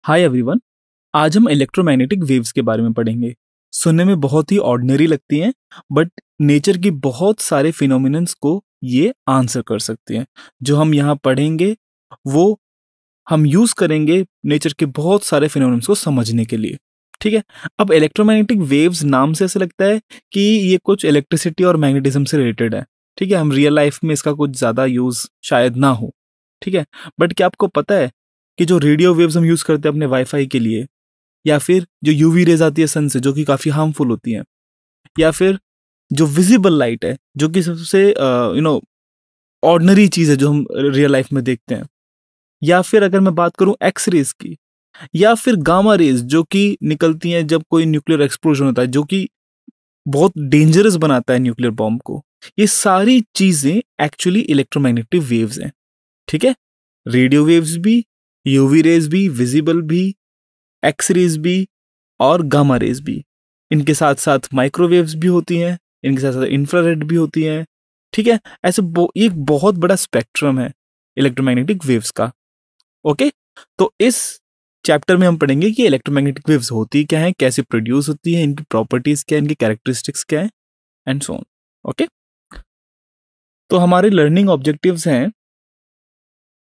Hi everyone. आज हम electromagnetic waves के बारे में पढ़ेंगे। सुनने में बहुत ही ऑर्डिनरी लगती हैं, बट नेचर की बहुत सारे फिनोमिनन्स को ये आंसर कर सकती हैं। जो हम यहाँ पढ़ेंगे वो हम यूज़ करेंगे नेचर के बहुत सारे फिनोमिनन्स को समझने के लिए। ठीक है। अब इलेक्ट्रोमैग्नेटिक वेव्स नाम से ऐसा लगता है कि ये कुछ इलेक्ट्रिसिटी और मैग्नेटिज्म से रिलेटेड है। ठीक है। हम रियल लाइफ में इसका कुछ ज़्यादा यूज़ शायद ना हो। ठीक है। बट क्या आपको पता है कि जो रेडियो वेव्स हम यूज़ करते हैं अपने वाईफाई के लिए, या फिर जो यूवी रेज आती है सन से जो कि काफ़ी हार्मफुल होती हैं, या फिर जो विजिबल लाइट है जो कि सबसे ऑर्डिनरी चीज़ है जो हम रियल लाइफ में देखते हैं, या फिर अगर मैं बात करूं एक्स रेज की, या फिर गामा रेज जो कि निकलती हैं जब कोई न्यूक्लियर एक्सप्लोजन होता है जो कि बहुत डेंजरस बनाता है न्यूक्लियर बॉम्ब को, ये सारी चीज़ें एक्चुअली इलेक्ट्रोमैग्नेटिक वेव्स हैं। ठीक है। रेडियो वेव्स भी, यूवी रेज भी, विजिबल भी, एक्स रेज भी और गामा रेज भी। इनके साथ साथ माइक्रोवेव्स भी होती हैं, इनके साथ साथ इंफ्रारेड भी होती हैं। ठीक है। ऐसे ये एक बहुत बड़ा स्पेक्ट्रम है इलेक्ट्रोमैग्नेटिक वेव्स का। ओके। तो इस चैप्टर में हम पढ़ेंगे कि इलेक्ट्रोमैग्नेटिक वेव्स होती क्या है, कैसे प्रोड्यूस होती है, इनकी प्रॉपर्टीज क्या है, इनकी कैरेक्टरिस्टिक्स क्या है, एंड सो ऑन। ओके। तो हमारे लर्निंग ऑब्जेक्टिव्स हैं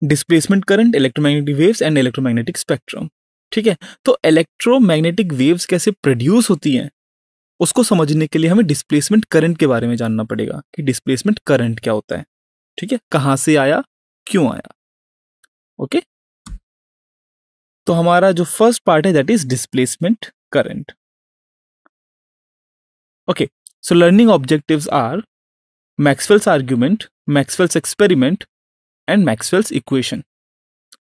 displacement current, electromagnetic waves and electromagnetic spectrum. ठीक है। तो इलेक्ट्रोमैग्नेटिक वेव्स कैसे प्रोड्यूस होती हैं उसको समझने के लिए हमें डिस्प्लेसमेंट करंट के बारे में जानना पड़ेगा कि डिस्प्लेसमेंट करंट क्या होता है। ठीक है। कहां से आया, क्यों आया। ओके। तो हमारा जो फर्स्ट पार्ट है that is displacement current. Okay. So learning objectives are Maxwell's argument, Maxwell's experiment and Maxwell's equation.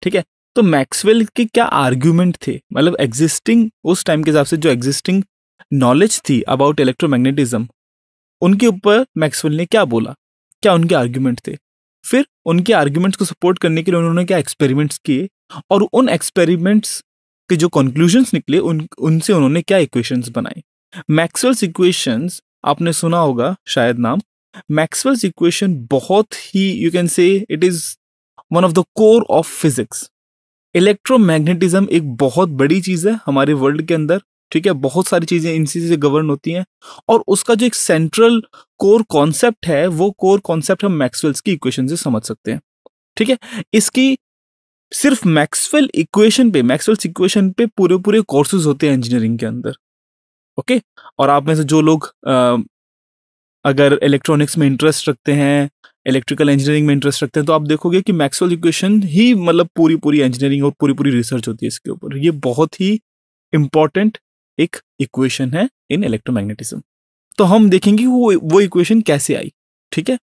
ठीक है। तो मैक्सवेल के क्या आर्ग्यूमेंट थे, मतलब एग्जिस्टिंग उस टाइम के हिसाब से जो एग्जिस्टिंग नॉलेज थी अबाउट इलेक्ट्रोमैग्नेटिज्म, उनके ऊपर मैक्सवेल ने क्या बोला, क्या उनके आर्ग्यूमेंट थे। फिर उनके आर्ग्यूमेंट्स को सपोर्ट करने के लिए उन्होंने क्या एक्सपेरिमेंट्स किए, और उन एक्सपेरिमेंट्स के जो कंक्लूजन्स निकले उनसे उन्होंने क्या इक्वेशंस बनाए। मैक्सवेल्स इक्वेशंस आपने सुना होगा शायद नाम। मैक्सवेल्स इक्वेशन बहुत ही, you can say it is one of the core of physics. Electromagnetism एक बहुत बड़ी चीज है हमारे वर्ल्ड के अंदर। ठीक है। बहुत सारी चीजें इनसी से गवर्न होती हैं, और उसका जो एक सेंट्रल कोर कॉन्सेप्ट है वो कोर कॉन्सेप्ट हम मैक्सवेल्स की इक्वेशन से समझ सकते हैं। ठीक है। इसकी सिर्फ मैक्सवेल्स इक्वेशन पे पूरे पूरे कोर्सेज होते हैं इंजीनियरिंग के अंदर। ओके। और आप में से जो लोग अगर इलेक्ट्रॉनिक्स में इंटरेस्ट रखते हैं, इलेक्ट्रिकल इंजीनियरिंग में इंटरेस्ट रखते हैं, तो आप देखोगे कि मैक्सवेल इक्वेशन ही मतलब पूरी पूरी इंजीनियरिंग और पूरी पूरी रिसर्च होती है इसके ऊपर। ये बहुत ही इंपॉर्टेंट एक इक्वेशन है इन इलेक्ट्रोमैग्नेटिज्म। तो हम देखेंगे कि वो इक्वेशन कैसे आई। ठीक है।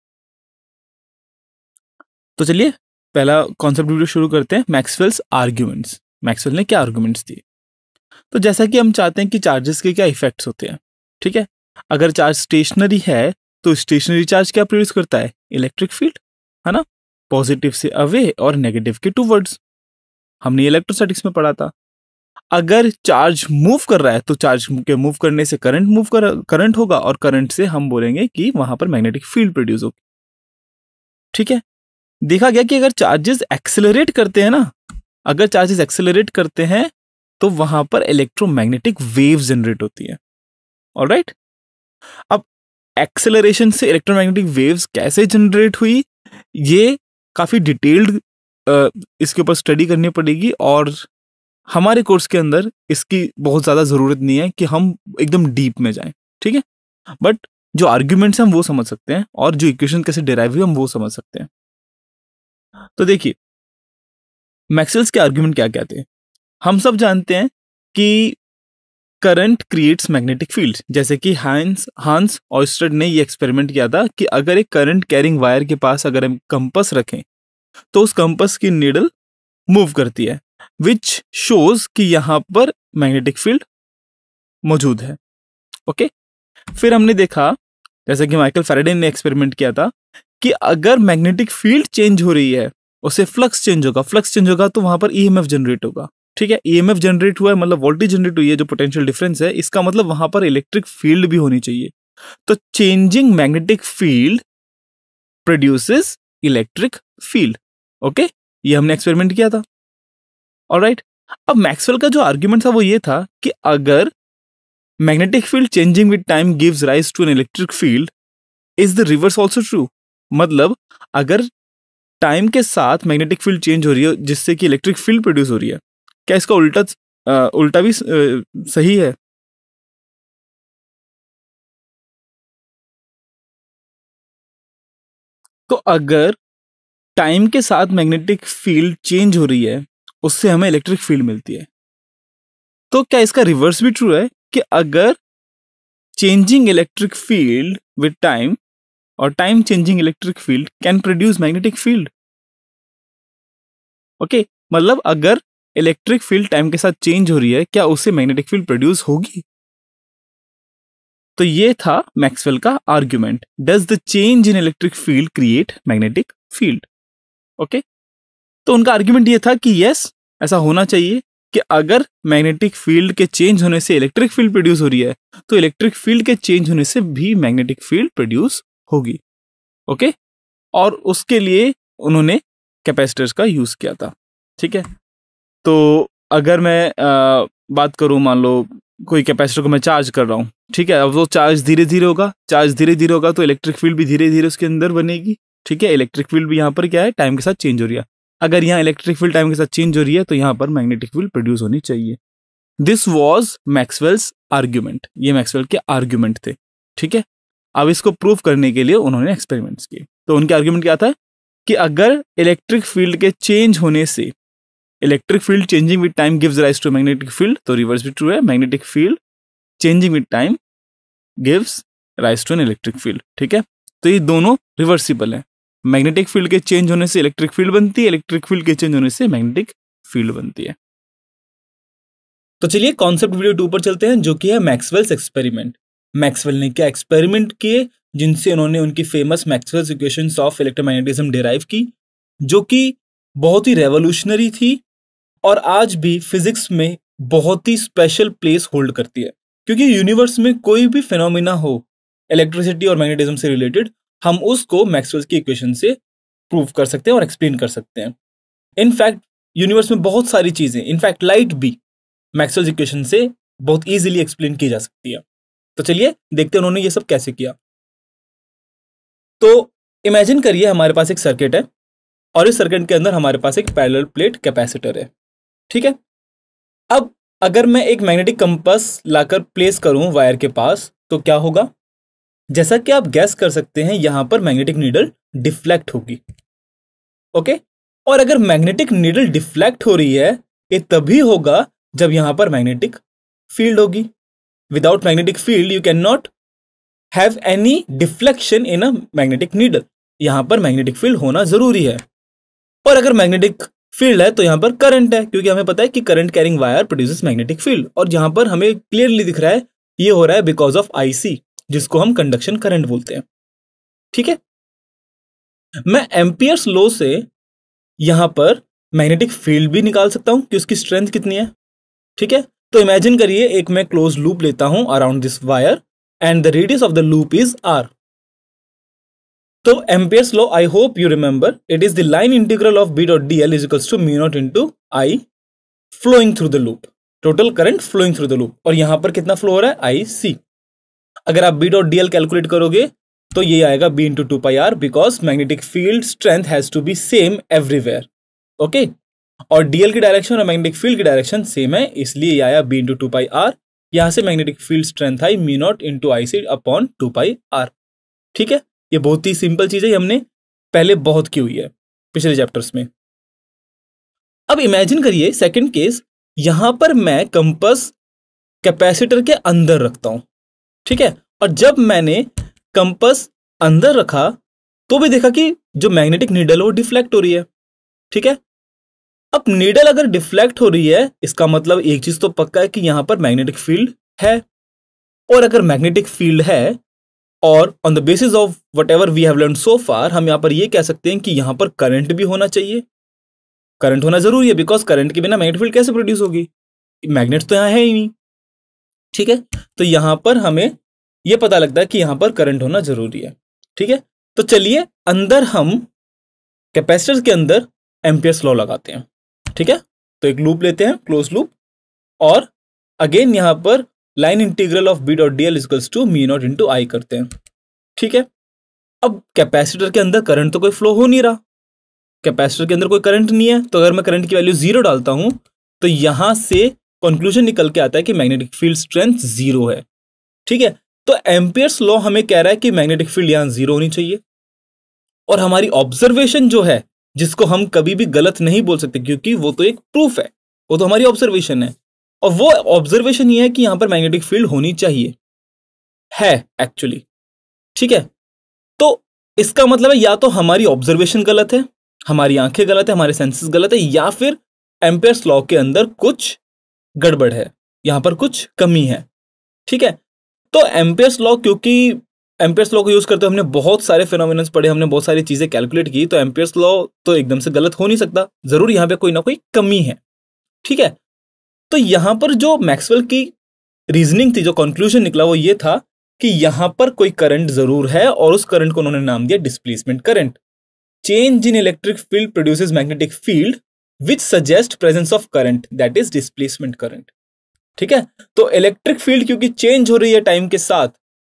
तो चलिए पहला कॉन्सेप्ट वीडियो शुरू करते हैं, मैक्सवेल्स आर्ग्यूमेंट्स। मैक्सवेल ने क्या आर्ग्यूमेंट्स दिए। तो जैसा कि हम चाहते हैं कि चार्जेस के क्या इफेक्ट्स होते हैं। ठीक है। अगर चार्ज स्टेशनरी है तो स्टेशनरी चार्ज क्या प्रोड्यूस करता है, इलेक्ट्रिक फील्ड, है ना, पॉजिटिव से अवे और नेगेटिव के टूवर्ड्स। हमने इलेक्ट्रोस्टैटिक्स में पढ़ा था। अगर चार्ज मूव कर रहा है तो चार्ज के मूव करने से करंट होगा, और करंट से हम बोलेंगे कि वहां पर मैग्नेटिक फील्ड प्रोड्यूस होगी। ठीक है। देखा गया कि अगर चार्जेस एक्सेलरेट करते हैं ना, अगर चार्जेस एक्सेलरेट करते हैं तो वहां पर इलेक्ट्रोमैग्नेटिक वेव्स जनरेट होती है। ऑलराइट। अब एक्सेलरेशन से इलेक्ट्रोमैग्नेटिक वेव्स कैसे जनरेट हुई, ये काफी डिटेल्ड इसके ऊपर स्टडी करनी पड़ेगी, और हमारे कोर्स के अंदर इसकी बहुत ज्यादा जरूरत नहीं है कि हम एकदम डीप में जाएं। ठीक है। बट जो आर्ग्यूमेंट्स हम वो समझ सकते हैं, और जो इक्वेशन कैसे डिराइव हुई हम वो समझ सकते हैं। तो देखिए मैक्सवेल्स के आर्ग्यूमेंट क्या क्या थे। हम सब जानते हैं कि करंट क्रिएट्स मैग्नेटिक फील्ड। जैसे कि हांस ऑयस्टर्ड ने ये एक्सपेरिमेंट किया था कि अगर एक करंट कैरिंग वायर के पास अगर हम कंपास रखें तो उस कंपास की नीडल मूव करती है, विच शोज कि यहां पर मैग्नेटिक फील्ड मौजूद है। ओके। फिर हमने देखा जैसे कि माइकल फैराडे ने एक्सपेरिमेंट किया था कि अगर मैग्नेटिक फील्ड चेंज हो रही है उससे फ्लक्स चेंज होगा तो वहां पर ईएमएफ जनरेट होगा। ठीक है। ईएमएफ जनरेट हुआ है मतलब वोल्टेज जनरेट हुई है, जो पोटेंशियल डिफरेंस है, इसका मतलब वहां पर इलेक्ट्रिक फील्ड भी होनी चाहिए। तो changing magnetic field produces electric field. Okay. ये हमने एक्सपेरिमेंट किया था। ऑलराइट। अब मैक्सवेल का जो आर्ग्यूमेंट था वो ये था कि अगर magnetic field changing with time gives rise to an electric field, is the reverse also true? मतलब अगर टाइम के साथ मैग्नेटिक फील्ड चेंज हो रही है जिससे कि इलेक्ट्रिक फील्ड प्रोड्यूस हो रही है, क्या इसका उल्टा भी सही है? तो अगर टाइम के साथ मैग्नेटिक फील्ड चेंज हो रही है, उससे हमें इलेक्ट्रिक फील्ड मिलती है, तो क्या इसका रिवर्स भी ट्रू है कि अगर changing electric field with time और time changing electric field can produce magnetic field? Okay, मतलब अगर इलेक्ट्रिक फील्ड टाइम के साथ चेंज हो रही है, क्या उससे मैग्नेटिक फील्ड प्रोड्यूस होगी? तो ये था मैक्सवेल का argument, does the change in electric field create magnetic field? Okay, तो उनका आर्ग्यूमेंट ये था कि यस, ऐसा होना चाहिए कि अगर मैग्नेटिक फील्ड के चेंज होने से इलेक्ट्रिक फील्ड प्रोड्यूस हो रही है, तो इलेक्ट्रिक फील्ड के चेंज होने से भी मैग्नेटिक फील्ड प्रोड्यूस होगी। ओके, और उसके लिए उन्होंने कैपेसिटर्स का यूज किया था। ठीक है, तो अगर मैं बात करूं, मान लो कोई कैपेसिटर को मैं चार्ज कर रहा हूं, ठीक है, अब वो चार्ज धीरे धीरे होगा, तो इलेक्ट्रिक फील्ड भी धीरे धीरे उसके अंदर बनेगी। ठीक है, इलेक्ट्रिक फील्ड भी यहाँ पर क्या है, टाइम के साथ चेंज हो रही है। अगर यहाँ इलेक्ट्रिक फील्ड टाइम के साथ चेंज हो रही है, तो यहाँ पर मैग्नेटिक फील्ड प्रोड्यूस होनी चाहिए। दिस वॉज मैक्सवेल्स आर्ग्यूमेंट, ये मैक्सवेल के आर्ग्यूमेंट थे। ठीक है, अब इसको प्रूव करने के लिए उन्होंने एक्सपेरिमेंट्स किए। तो उनके आर्ग्यूमेंट क्या था कि अगर इलेक्ट्रिक फील्ड के चेंज होने से electric field changing with time gives rise to magnetic field, तो रिवर्स भी ट्रू है, magnetic field changing with time gives rise to an electric field. ठीक है, तो ये दोनों रिवर्सिबल है। मैग्नेटिक फील्ड के चेंज होने से इलेक्ट्रिक फील्ड बनती है, इलेक्ट्रिक फील्ड के चेंज होने से मैग्नेटिक फील्ड बनती है। तो चलिए कॉन्सेप्ट वीडियो 2 पर चलते हैं, जो कि है मैक्सवेल्स एक्सपेरिमेंट। मैक्सवेल ने क्या एक्सपेरिमेंट किए जिनसे उन्होंने उनकी famous Maxwell's equations of electromagnetism derive की, जो कि बहुत ही रेवोल्यूशनरी थी और आज भी फिजिक्स में बहुत ही स्पेशल प्लेस होल्ड करती है। क्योंकि यूनिवर्स में कोई भी फिनोमिना हो इलेक्ट्रिसिटी और मैग्नेटिज्म से रिलेटेड, हम उसको मैक्सवेल्स की इक्वेशन से प्रूव कर सकते हैं और एक्सप्लेन कर सकते हैं। इनफैक्ट यूनिवर्स में बहुत सारी चीजें, इनफैक्ट लाइट भी मैक्सवेल्स इक्वेशन से बहुत इजीली एक्सप्लेन की जा सकती है। तो चलिए देखते हैं उन्होंने ये सब कैसे किया। तो इमेजिन करिए हमारे पास एक सर्किट है और इस सर्किट के अंदर हमारे पास एक पैरेलल प्लेट कैपेसिटर है। ठीक है, अब अगर मैं एक मैग्नेटिक कंपास लाकर प्लेस करूं वायर के पास, तो क्या होगा? जैसा कि आप गैस कर सकते हैं, यहां पर मैग्नेटिक नीडल डिफ्लेक्ट होगी। ओके, और अगर मैग्नेटिक नीडल डिफ्लेक्ट हो रही है, ये तभी होगा जब यहां पर मैग्नेटिक फील्ड होगी। Without magnetic field you can not have any deflection in a magnetic needle. यहां पर मैग्नेटिक फील्ड होना जरूरी है। और अगर मैग्नेटिक फील्ड है तो यहां पर करंट है, क्योंकि हमें पता है कि current carrying wire produces magnetic field, और यहां पर हमें क्लियरली दिख रहा है ये हो रहा है बिकॉज ऑफ आईसी, जिसको हम कंडक्शन करंट बोलते हैं। ठीक है, मैं एम्पियर्स लॉ से यहां पर मैग्नेटिक फील्ड भी निकाल सकता हूं कि उसकी स्ट्रेंथ कितनी है। ठीक है, तो इमेजिन करिए एक मैं क्लोज लूप लेता हूं around this wire and the radius of the loop is R. तो Ampere's law, I hope you remember, it is the line integral of B dot D L is equals to mu naught into I flowing through the loop, total current flowing through the loop. और यहां पर कितना flow हो रहा है? आई C. अगर आप B dot D L calculate करोगे तो ये आएगा B into two pi R, because magnetic field strength has to be same everywhere. Okay, और डीएल की डायरेक्शन और मैग्नेटिक फील्ड की डायरेक्शन सेम है, इसलिए ये आया B into two pi R. यहां से magnetic field strength I mu naught into I C upon two pi R. ठीक है, ये बहुत ही सिंपल चीज है, हमने पहले बहुत की हुई है पिछले चैप्टर्स में। अब इमेजिन करिए सेकंड केस, यहां पर मैं कंपास कैपेसिटर के अंदर रखता हूं। ठीक है, और जब मैंने कंपास अंदर रखा तो भी देखा कि जो मैग्नेटिक नीडल है वो डिफ्लेक्ट हो रही है। ठीक है, अब नीडल अगर डिफ्लेक्ट हो रही है, इसका मतलब एक चीज तो पक्का है कि यहां पर मैग्नेटिक फील्ड है। और अगर मैग्नेटिक फील्ड है, और on the basis of whatever we have learn so far, हम यहां पर ये कह सकते हैं कि यहां पर करंट भी होना चाहिए। करंट होना जरूरी है, बिकॉज करंट के बिना मैग्नेटिक फील्ड कैसे प्रोड्यूस होगी? मैग्नेट्स तो यहां है ही नहीं। ठीक है, तो यहां पर हमें यह पता लगता है कि यहां पर करंट होना जरूरी है। ठीक है, तो चलिए अंदर हम कैपेसिटर के अंदर एम्पियर्स लॉ लगाते हैं। ठीक है, तो एक लूप लेते हैं, क्लोज लूप, और अगेन यहां पर line integral of B dot D l equals to mu naught into I करते हैं। ठीक है, अब कैपेसिटर के अंदर करंट तो कोई फ्लो हो नहीं रहा, कैपेसिटर के अंदर कोई करंट नहीं है, तो अगर मैं करंट की वैल्यू 0 डालता हूं तो यहां से कंक्लूजन निकल के आता है कि मैग्नेटिक फील्ड स्ट्रेंथ 0 है। ठीक है, तो एम्पियर्स लॉ हमें कह रहा है कि मैग्नेटिक फील्ड यहां 0 होनी चाहिए, और हमारी ऑब्जर्वेशन जो है, जिसको हम कभी भी गलत नहीं बोल सकते क्योंकि वो तो एक प्रूफ है, वो तो हमारी ऑब्जर्वेशन है, और वो ऑब्जर्वेशन ये है कि यहां पर मैग्नेटिक फील्ड होनी चाहिए है एक्चुअली। ठीक है, तो इसका मतलब है या तो हमारी ऑब्जर्वेशन गलत है, हमारी आंखें गलत है, हमारे सेंसेस गलत है, या फिर एम्पियर्स लॉ के अंदर कुछ गड़बड़ है, यहां पर कुछ कमी है। ठीक है, तो एम्पियर्स लॉ, क्योंकि एम्पियर्स लॉ को यूज करते हुए हमने बहुत सारे फिनोमिनन्स पढ़े, हमने बहुत सारी चीजें कैलकुलेट की, तो एम्पियर्स लॉ तो एकदम से गलत हो नहीं सकता, जरूर यहां पे कोई ना कोई कमी है। ठीक है, तो यहां पर जो मैक्सवेल की रीजनिंग थी, जो कंक्लूजन निकला वो ये था कि यहां पर कोई करंट जरूर है, और उस करंट को उन्होंने नाम दिया displacement current. Change in electric field produces magnetic field which suggest presence of current, that is displacement current. ठीक है, तो इलेक्ट्रिक फील्ड क्योंकि चेंज हो रही है टाइम के साथ,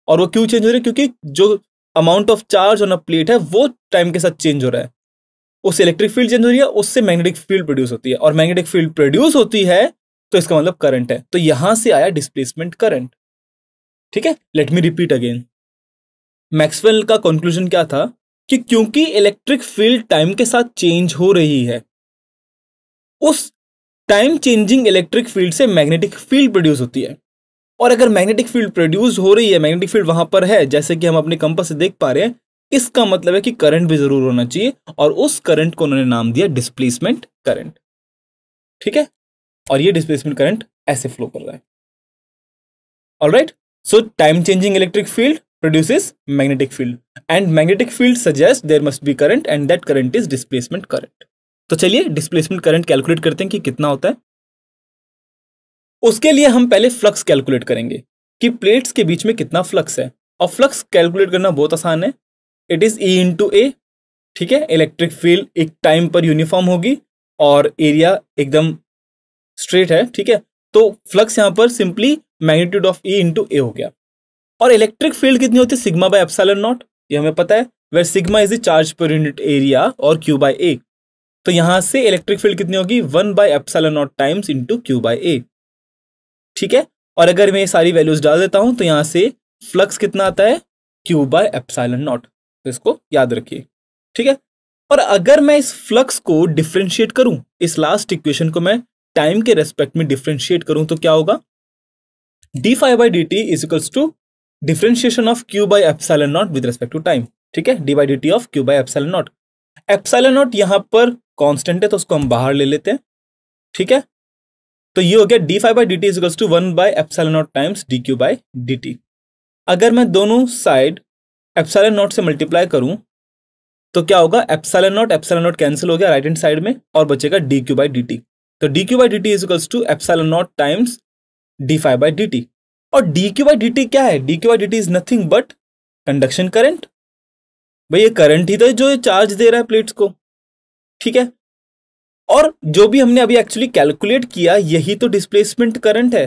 और वो क्यों चेंज हो रही है, क्योंकि जो amount of charge on a plate है वो टाइम के साथ चेंज हो रहा है, उस इलेक्ट्रिक फील्ड चेंज हो रही है, उससे मैग्नेटिक फील्ड प्रोड्यूस होती है, और मैग्नेटिक फील्ड प्रोड्यूस होती है तो इसका मतलब करंट है, तो यहां से आया डिस्प्लेसमेंट करंट। ठीक है, let me repeat again, Maxwell का कंक्लूजन क्या था कि क्योंकि इलेक्ट्रिक फील्ड टाइम के साथ चेंज हो रही है, उस टाइम चेंजिंग इलेक्ट्रिक फील्ड से मैग्नेटिक फील्ड प्रोड्यूस होती है, और अगर मैग्नेटिक फील्ड प्रोड्यूस हो रही है, मैग्नेटिक फील्ड वहां पर है, जैसे कि हम अपने कंपास से देख पा रहे हैं, इसका मतलब है कि करंट भी जरूर होना चाहिए, और उस करंट को उन्होंने नाम दिया डिस्प्लेसमेंट करंट। ठीक है, और ये डिस्प्लेसमेंट करंट ऐसे फ्लो कर रहा है। Alright, so time changing electric field produces magnetic field and magnetic field suggests there must be current and that current is displacement current। तो चलिए डिस्प्लेसमेंट करंट कैलकुलेट करते हैं कि कितना होता है। उसके लिए हम पहले फ्लक्स कैलकुलेट करेंगे कि प्लेट्स के बीच में कितना फ्लक्स है, और फ्लक्स कैलकुलेट करना बहुत आसान है, it is E into A. ठीक है, इलेक्ट्रिक फील्ड एक टाइम पर यूनिफॉर्म होगी और एरिया एकदम स्ट्रेट है। ठीक है, तो फ्लक्स यहां पर simply magnitude of E into A हो गया, और इलेक्ट्रिक फील्ड कितनी होती है, सिग्मा बाय एप्सिलॉन नॉट, ये हमें पता है, where sigma is the charge per unit area और क्यू बाय ए, तो यहां से इलेक्ट्रिक फील्ड कितनी होगी 1 by epsilon naught times into Q by A. ठीक है, और अगर मैं ये सारी वैल्यूज डाल देता हूं तो यहां से फ्लक्स कितना आता है क्यू बाय एप्सिलॉन नॉट, तो इसको याद रखिए। ठीक है, और अगर मैं इस फ्लक्स को डिफ्रेंशिएट करूं, इस लास्ट इक्वेशन को मैं टाइम के रेस्पेक्ट में डिफ्रेंशिएट करूं, तो क्या होगा, D phi by D T is equals to differentiation of Q by epsilon naught with respect to time. ठीक है, D by D T of Q by epsilon naught, epsilon naught यहां पर constant है तो उसको हम बाहर ले लेते हैं। ठीक है, तो ये हो गया D phi by D T is equals to 1 by epsilon naught times D Q by D T. अगर मैं दोनों साइड एप्सिलॉन नॉट से मल्टीप्लाई करूं तो क्या होगा, एप्सिलॉन नॉट कैंसिल हो गया राइट हैंड साइड में, और बचेगा d Q by D T. तो d Q by D T is equals to epsilon naught times D phi by D t, और d Q by D t क्या है, d Q by D T is nothing but conduction current. भाई ये current ही तो है जो charge दे रहा है प्लेट्स को। ठीक है, और जो भी हमने अभी एक्चुअली कैलकुलेट किया यही तो डिस्प्लेसमेंट करंट है।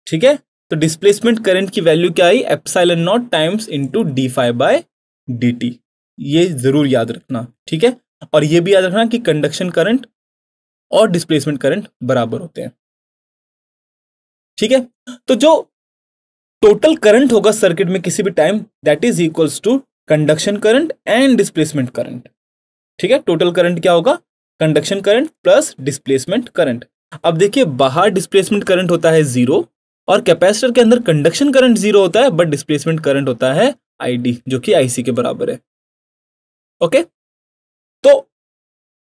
ठीक है, तो डिस्प्लेसमेंट करंट की वैल्यू क्या आई, epsilon naught times into D phi by D t, ये जरूर याद रखना। ठीक है, और ये भी याद रखना कि कंडक्शन करंट और डिस्प्लेसमेंट करंट बराबर होते हैं। ठीक है, तो जो टोटल करंट होगा सर्किट में किसी भी time, that is equals to conduction current and displacement current. ठीक है, टोटल करंट क्या होगा, conduction current plus displacement current. अब देखिए बाहर डिस्प्लेसमेंट करंट होता है 0 और कैपेसिटर के अंदर कंडक्शन करंट 0 होता है, बट डिस्प्लेसमेंट करंट होता है ID जो कि IC के बराबर है। ओके, तो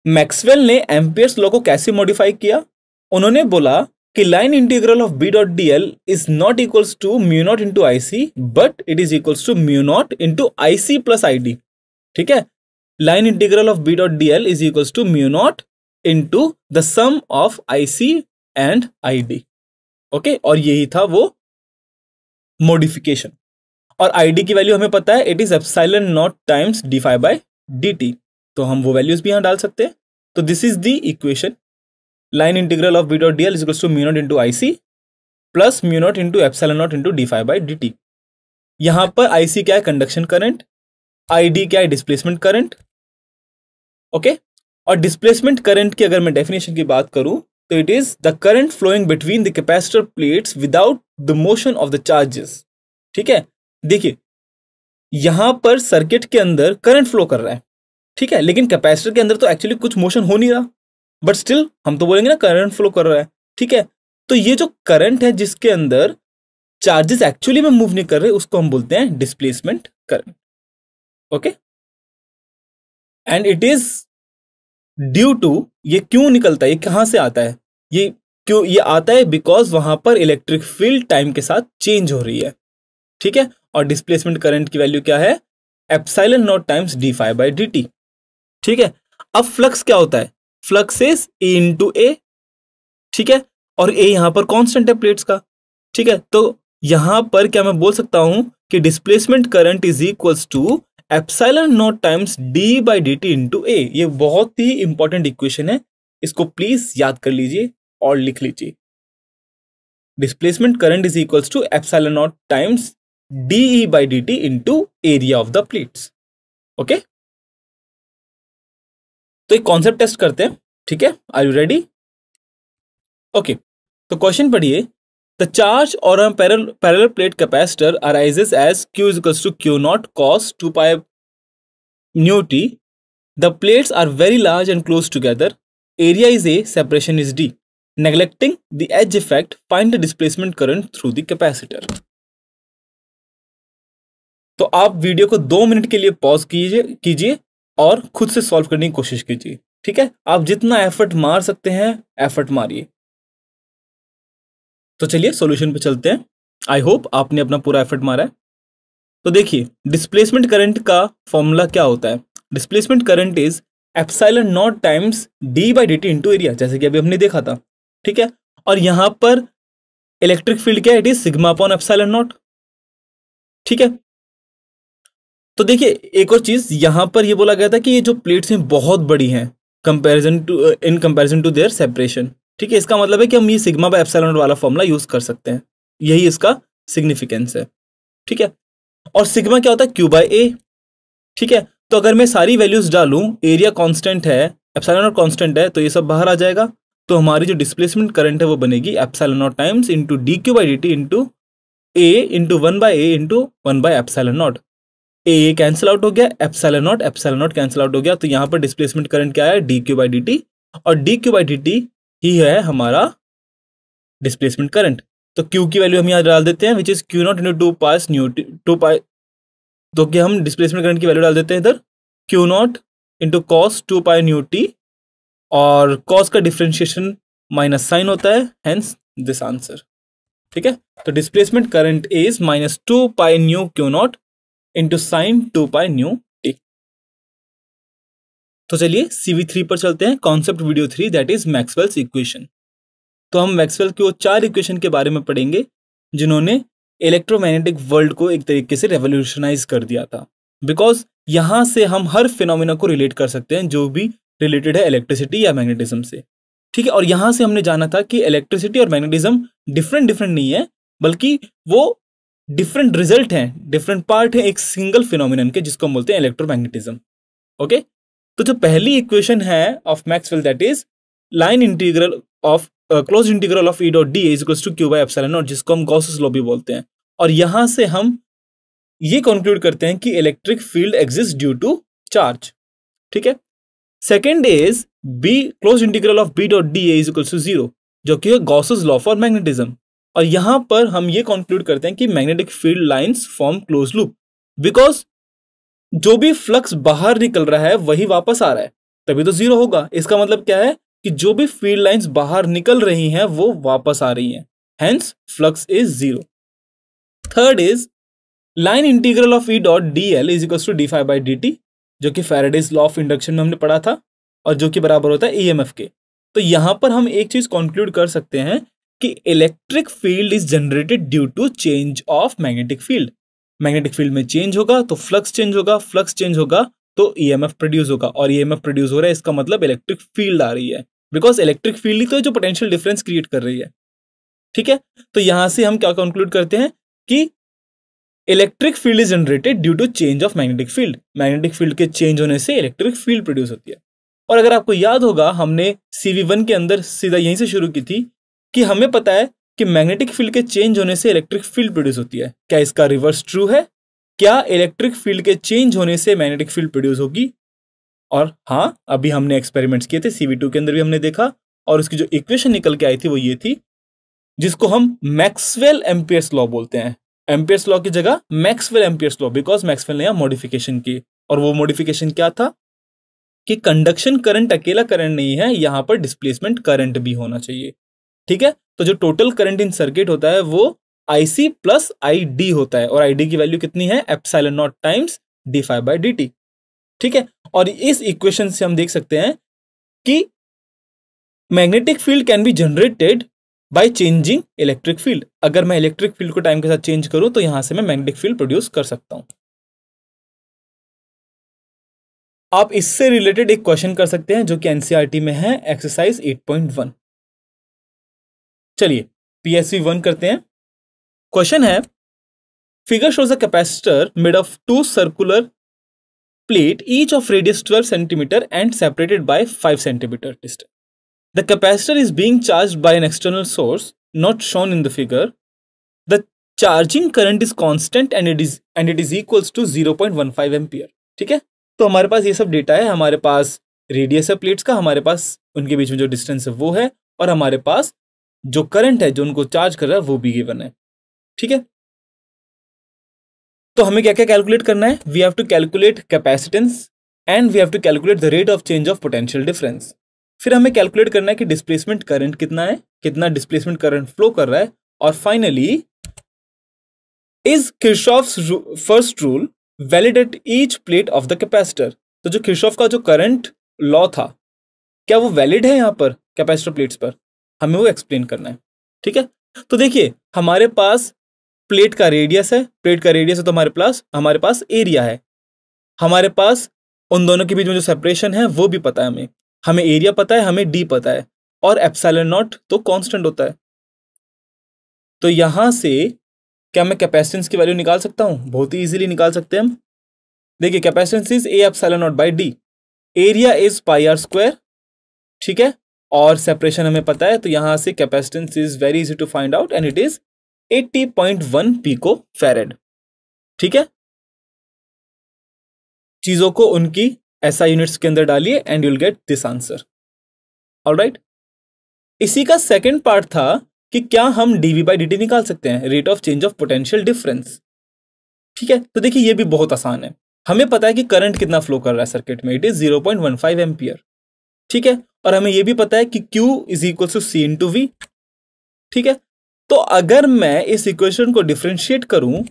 मैक्सवेल ने एम्पियर्स लॉ को कैसे मॉडिफाई किया, उन्होंने बोला कि line integral of B dot DL is not equals to mu naught into IC but it is equals to mu naught into IC plus ID। ठीक है, line integral of B dot DL is equals to mu naught into the sum of IC and ID। Okay, और यही था वो modification, और ID की value हमें पता है, it is epsilon naught times D phi by D T, तो हम वो वैल्यूज भी यहां डाल सकते हैं। तो this is the equation, line integral of B dot D L is equals to mu naught into I C plus mu naught into epsilon naught into D phi by D T. यहां पर आई सी क्या है, conduction current, आई D क्या है, displacement current. Okay, और displacement current की अगर मैं डेफिनेशन की बात करूं तो it is the current flowing between the capacitor plates without the motion of the charges. ठीक है, देखिए यहां पर सर्किट के अंदर करंट फ्लो कर रहा है, ठीक है, लेकिन कैपेसिटर के अंदर तो एक्चुअली कुछ मोशन हो नहीं रहा, बट स्टिल हम तो बोलेंगे ना करंट फ्लो कर रहा है। ठीक है, तो ये जो करंट है जिसके अंदर चार्जेस एक्चुअली में मूव नहीं कर रहे उसको हम बोलते हैं displacement current. Okay, and it is due to, ये क्यों निकलता है, ये कहां से आता है, ये क्यों ये आता है, बिकॉज वहां पर इलेक्ट्रिक फील्ड टाइम के साथ चेंज हो रही है। ठीक है, और डिस्प्लेसमेंट करंट की वैल्यू क्या है, epsilon naught times D phi by D T. ठीक है, अब फ्लक्स क्या होता है, flux is A into A. ठीक है, और ए यहां पर कांस्टेंट है प्लेट्स का। ठीक है, तो यहां पर क्या मैं बोल सकता हूं कि displacement current is equals to epsilon naught times D by D T into A. ये बहुत ही इंपॉर्टेंट इक्वेशन है, इसको प्लीज याद कर लीजिए और लिख लीजिए। Displacement current is equals to epsilon naught times D by D T into area of the plates. Okay, तो एक कॉन्सेप्ट टेस्ट करते हैं। ठीक है, आर यू रेडी? ओके, तो क्वेश्चन पढ़िए, द चार्ज और a parallel plate capacitor arises as q is equals to q naught cos 2 pi nu t. The plates are very large and close together. Area is A, separation is D. Neglecting the edge effect, find the displacement current through the capacitor. तो आप video को 2 minute के लिए pause कीजिए और खुद से solve करने की कोशिश कीजिए। ठीक है, आप जितना एफर्ट मार सकते हैं एफर्ट मारिए। तो चलिए सॉल्यूशन पे चलते हैं। आई होप आपने अपना पूरा एफर्ट मारा है। तो देखिए डिस्प्लेसमेंट करंट का फॉर्मूला क्या होता है, displacement current is epsilon naught times D by D T into area, जैसे कि अभी हमने देखा था। ठीक है, और यहां पर इलेक्ट्रिक फील्ड क्या है, it is sigma upon epsilon not. ठीक है, तो देखिए एक और चीज यहां पर ये बोला गया था कि ये जो प्लेट्स हैं बहुत बड़ी हैं in comparison to their separation. ठीक है, इसका मतलब है कि हम ये सिग्मा बाय एप्सिलॉन वाला फॉर्मूला यूज कर सकते हैं, यही इसका सिग्निफिकेंस है। ठीक है, और सिग्मा क्या होता है, क्यू बाय ए। ठीक है, तो अगर मैं सारी वैल्यूज डालूं, एरिया कांस्टेंट है, एप्सिलॉन नॉट कांस्टेंट है, तो ये सब बाहर आ जाएगा। तो हमारी जो डिस्प्लेसमेंट करंट है वो बनेगी epsilon naught times into D Q by D T into A into 1 by A into 1 by epsilon naught. A cancel out हो गया, एप्सिलॉन नॉट कैंसिल आउट हो गया, तो यहाँ पर डिस्प्लेसमेंट करंट क्या है, d Q by D t, और d Q by D t ही है हमारा डिस्प्लेसमेंट करंट। तो क्यू की वैल्यू हम यहाँ डाल देते हैं, which is Q naught into 2 pass new 2 pi, तो क्या हम डिस्प्लेसमेंट करंट की वैल्यू डाल देते हैं इधर Q naught into cos 2 pi nu T, और कॉस का डिफ्रेंशिएशन माइनस साइन होता है, हेंस दिस आंसर। ठीक है, तो displacement current is minus 2 pi nu Q naught into sine 2 pi nu T. तो चलिए CV3 पर चलते हैं, concept video 3, that is Maxwell's equation. तो हम मैक्सवेल की वो 4 इक्वेशन के बारे में पढ़ेंगे जिन्होंने इलेक्ट्रोमैग्नेटिक वर्ल्ड को एक तरीके से रेवोल्यूशनाइज कर दिया था, बिकॉज यहां से हम हर फिनोमिना को रिलेट कर सकते हैं जो भी रिलेटेड है इलेक्ट्रिसिटी या मैग्नेटिज्म से। ठीक है, और यहां से हमने जाना था कि इलेक्ट्रिसिटी और मैग्नेटिज्म डिफरेंट नहीं है, बल्कि वो डिफरेंट रिजल्ट हैं, डिफरेंट पार्ट है एक सिंगल फिनोमिनन के, जिसको हम बोलते हैं इलेक्ट्रोमैग्नेटिज्म। ओके, तो जो पहली इक्वेशन है of Maxwell, that is line integral of close integral of E dot D is equals to Q by epsilon naught, जिसको हम गॉसेस लॉ भी बोलते हैं। और यहां से हम ये कंक्लूड करते हैं कि electric field exist due to charge. ठीक है, second is B close integral of B dot D is equals to 0, जो कि है गॉसेस लॉ फॉर मैग्नेटिज्म। और यहां पर हम ये कंक्लूड करते हैं कि magnetic field lines form close loop, because जो भी फ्लक्स बाहर निकल रहा है वही वापस आ रहा है, तभी तो 0 होगा। इसका मतलब क्या है कि जो भी फील्ड लाइंस बाहर निकल रही हैं वो वापस आ रही हैं, hence flux is 0। Third is line integral of E dot D L is equals to D phi by D T, जो कि फैराडेज लॉ ऑफ इंडक्शन में हमने पढ़ा था, और जो कि बराबर होता है EMF के। तो यहां पर हम एक चीज कंक्लूड कर सकते हैं कि electric field is generated due to change of magnetic field. Magnetic field में चेंज होगा तो फ्लक्स चेंज होगा, फ्लक्स चेंज होगा तो ईएमएफ प्रोड्यूस होगा, और ईएमएफ प्रोड्यूस हो रहा है इसका मतलब इलेक्ट्रिक फील्ड आ रही है, बिकॉज इलेक्ट्रिक फील्ड ही तो है जो पोटेंशियल डिफरेंस क्रिएट कर रही है। ठीक है, तो यहां से हम क्या कंक्लूड करते हैं कि electric field is generated due to change of magnetic field. Magnetic field के चेंज होने से इलेक्ट्रिक फील्ड प्रोड्यूस होती है। और अगर आपको याद होगा हमने CV1 के अंदर सीधा यहीं से शुरू की थी कि हमें पता है कि मैग्नेटिक फील्ड के चेंज होने से इलेक्ट्रिक फील्ड प्रोड्यूस होती है। क्या इसका रिवर्स ट्रू है? क्या इलेक्ट्रिक फील्ड के चेंज होने से मैग्नेटिक फील्ड प्रोड्यूस होगी? और हाँ, अभी हमने एक्सपेरिमेंट्स किए थे, CV2 के अंदर भी हमने देखा, और उसकी जो इक्वेशन निकल के आई थी वो ये थी, जिसको हम मैक्सवेल एम्पियर्स लॉ बोलते हैं। एम्पियर्स लॉ की जगह Maxwell Ampere's law, because Maxwell ने यहाँ मॉडिफिकेशन की, और वो मॉडिफिकेशन क्या था कि कंडक्शन करंट अकेला करंट नहीं है, यहां पर डिस्प्लेसमेंट करंट भी होना चाहिए। ठीक है, तो जो टोटल करंट इन सर्किट होता है वो IC प्लस ID होता है, और ID की वैल्यू कितनी है? Epsilon naught times d∅dt। ठीक है, और इस इक्वेशन से हम देख सकते हैं कि magnetic field can be generated by changing electric field. अगर मैं इलेक्ट्रिक फील्ड को टाइम के साथ चेंज करूं तो यहां से मैं मैग्नेटिक फील्ड प्रोड्यूस कर सकता हूं। आप इससे रिलेटेड एक क्वेश्चन कर सकते हैं जो कि एनसीईआरटी में है, एक्सरसाइज 8.1। चलिए PSV 1 करते हैं। क्वेश्चन है, figure shows a capacitor made of 2 circular plate each of radius 12 centimetre and separated by 5 centimetre distance. The capacitor is being charged by an external source not shown in the figure. The charging current is constant and it is equals to 0.15 ampere. ठीक है, तो हमारे पास ये सब data है, हमारे पास radius है plates का, हमारे पास उनके बीच में जो डिस्टेंस है वो है, और हमारे पास जो करंट है जो उनको चार्ज कर रहा है वो भी गिवन है। ठीक है, तो हमें क्या क्या कैलकुलेट करना है? We have to calculate capacitance and we have to calculate the rate of change of potential difference. फिर हमें कैलकुलेट करना है कि डिस्प्लेसमेंट करंट कितना है, कितना डिस्प्लेसमेंट करंट फ्लो कर रहा है, और finally is Kirchhoff's first rule valid at each plate of the capacitor. तो जो किरचॉफ का जो करंट लॉ था, क्या वो वैलिड है यहां पर कैपेसिटर प्लेट्स पर? हमें वो एक्सप्लेन करना है। ठीक है, तो देखिए हमारे पास प्लेट का रेडियस है, प्लेट का रेडियस है तो हमारे पास एरिया है, हमारे पास उन दोनों के बीच में जो सेपरेशन है वो भी पता है, हमें एरिया पता है, हमें डी पता है, और एप्सिलॉन नॉट तो कांस्टेंट होता है। तो यहां से क्या मैं कैपेसिटेंस की वैल्यू निकाल सकता हूं? बहुत ही इजीली निकाल सकते हैं हम। देखिए capacitance is A epsilon not by D, area is πr²। ठीक है, और सेपरेशन हमें पता है, तो यहां से capacitance is very easy to find out and it is 80.1 pico farad. ठीक है, चीजों को उनकी SI यूनिट्स के अंदर डालिए and you'll get this answer. Alright, इसी का सेकंड पार्ट था कि क्या हम dV/dt निकाल सकते हैं, rate of change of potential difference. ठीक है, तो देखिए ये भी बहुत आसान है, हमें पता है कि करंट कितना फ्लो कर रहा है सर्किट में, इट इज 0.15 एम्पियर। ठीक है, और हमें यह भी पता है कि Q is equal to C into V। ठीक है, तो अगर मैं इस इक्वेशन को डिफरेंशिएट करूं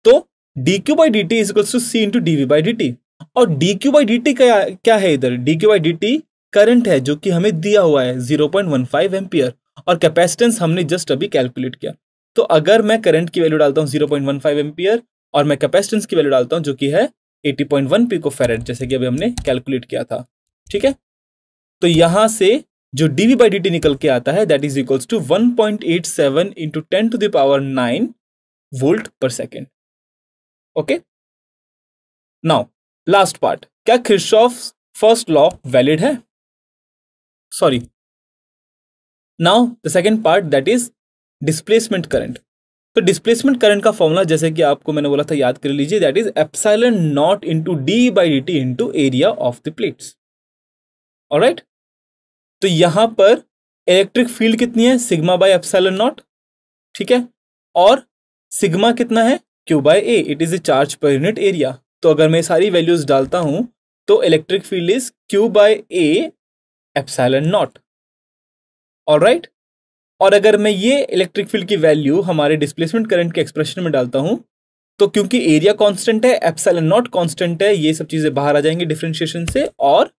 तो dQ/dt is equal to C into dV/dt, और dQ/dt क्या है इधर? dQ/dt करंट है जो कि हमें दिया हुआ है 0.15 एम्पियर, और कैपेसिटेंस हमने जस्ट अभी कैलकुलेट किया। तो अगर मैं करंट की वैल्यू डालता हूं 0.15 एम्पियर और मैं कैपेसिटेंस की वैल्यू डालता हूं जो कि है 80.1 पिको फैरेड, जैसे कि अभी हमने कैलकुलेट किया था। ठीक है, तो यहां से जो dV/dt निकल के आता है that is equals to 1.87 into 10⁹ volt per second. Okay, now last part, क्या किरचॉफ्स फर्स्ट लॉ वैलिड है? Sorry, now the second part that is displacement current. तो डिस्प्लेसमेंट करंट का फॉर्मूला जैसे कि आपको मैंने बोला था याद कर लीजिए, that is epsilon naught into d/dt into area of the plates. Alright, तो यहां पर इलेक्ट्रिक फील्ड कितनी है? Sigma by epsilon not. ठीक है, और सिग्मा कितना है? Q/A, it is a charge per unit area. तो अगर मैं सारी वैल्यूज डालता हूं तो electric field is Q/A epsilon not. Alright, और अगर मैं ये इलेक्ट्रिक फील्ड की वैल्यू हमारे डिस्प्लेसमेंट करंट के एक्सप्रेशन में डालता हूं तो क्योंकि एरिया कांस्टेंट है, एप्सिलॉन नॉट कांस्टेंट है, ये सब चीजें बाहर आ जाएंगी डिफरेंशिएशन से, और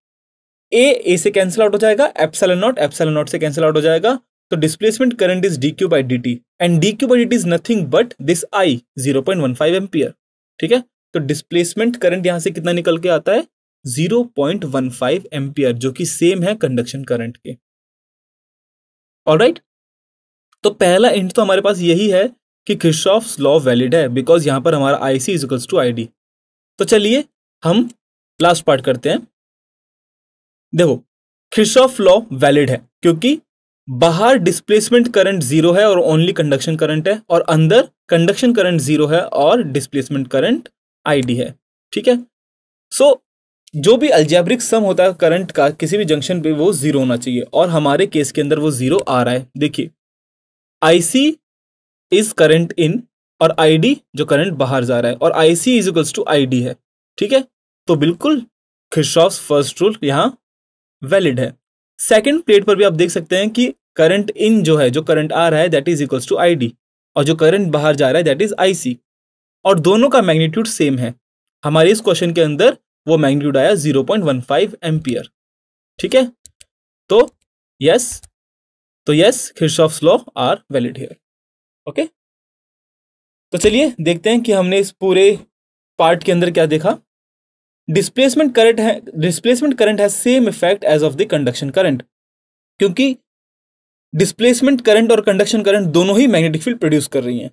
ए से कैंसिल आउट हो जाएगा, एप्सिलॉन नॉट से कैंसिल आउट हो जाएगा। तो displacement current is dQ/dt and dQ/dt is nothing but this I 0.15 ampere. ठीक है, तो डिस्प्लेसमेंट करंट यहां से कितना निकल के आता है? 0.15 एम्पियर, जो कि सेम है कंडक्शन करंट के। ऑलराइट, तो पहला इंट तो हमारे पास यही है कि किरचॉफ्स लॉ वैलिड है, बिकॉज यहां पर हमारा IC is equals to ID। तो चलिए हम लास्ट पार्ट करते हैं। देखो, किरचॉफ लॉ वैलिड है क्योंकि बाहर डिस्प्लेसमेंट करंट 0 है और ओनली कंडक्शन करंट है, और अंदर कंडक्शन करंट 0 है और डिस्प्लेसमेंट करंट ID है। ठीक है, सो जो भी अलजेब्रिक सम होता है करंट का किसी भी जंक्शन पे, वो 0 होना चाहिए, और हमारे केस के अंदर वो 0 आ रहा है। देखिए, IC इज करंट इन और ID जो करंट बाहर जा रहा है, और IC is equals to ID है। ठीक है, तो बिल्कुल किरचॉफ्स फर्स्ट रूल यहां वैलिड है। सेकंड प्लेट पर भी आप देख सकते हैं कि करंट इन जो है, जो करंट आ रहा है, that is equals to ID, और जो करंट बाहर जा रहा है दैट इज IC, और दोनों का मैग्नीट्यूड सेम है। हमारे इस क्वेश्चन के अंदर वो मैग्नीट्यूड आया 0.15 एम्पियर। ठीक है, तो yes Kirchhoff's law are valid here. Okay, तो चलिए देखते हैं कि हमने इस पूरे पार्ट के अंदर क्या देखा। Displacement current has same effect as of the conduction current, क्योंकि डिस्प्लेसमेंट करंट और कंडक्शन करंट दोनों ही मैग्नेटिक फील्ड प्रोड्यूस कर रही हैं।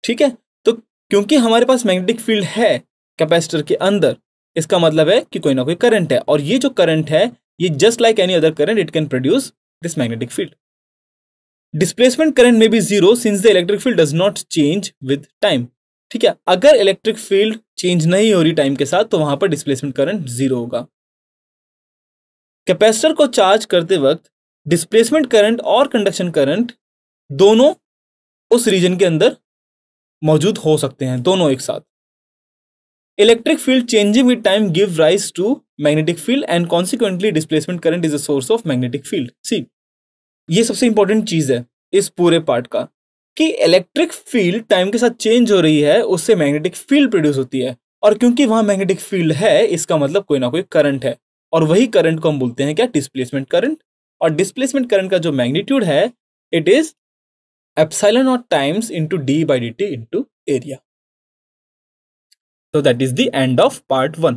ठीक है, तो क्योंकि हमारे पास मैग्नेटिक फील्ड है कैपेसिटर के अंदर, इसका मतलब है कि कोई ना कोई करंट है, और ये जो करंट है ये just like any other current it can produce this magnetic field. Displacement current में B 0 since the electric field does not change with time. ठीक है, अगर इलेक्ट्रिक फील्ड चेंज नहीं हो रही टाइम के साथ, तो वहां पर डिस्प्लेसमेंट करंट 0 होगा। कैपेसिटर को चार्ज करते वक्त डिस्प्लेसमेंट करंट और कंडक्शन करंट दोनों उस रीजन के अंदर मौजूद हो सकते हैं, दोनों एक साथ। Electric field changing with time give rise to magnetic field and consequently displacement current is a source of magnetic field. See, ये सबसे इंपॉर्टेंट चीज है इस पूरे पार्ट का, कि इलेक्ट्रिक फील्ड टाइम के साथ चेंज हो रही है, उससे मैग्नेटिक फील्ड प्रोड्यूस होती है, और क्योंकि वहां मैग्नेटिक फील्ड है, इसका मतलब कोई ना कोई करंट है, और वही करंट को हम बोलते हैं क्या, डिस्प्लेसमेंट करंट। और डिस्प्लेसमेंट करंट का जो मैग्नीट्यूड है it is epsilon naught times into d/dt into area. So that is the end of part 1.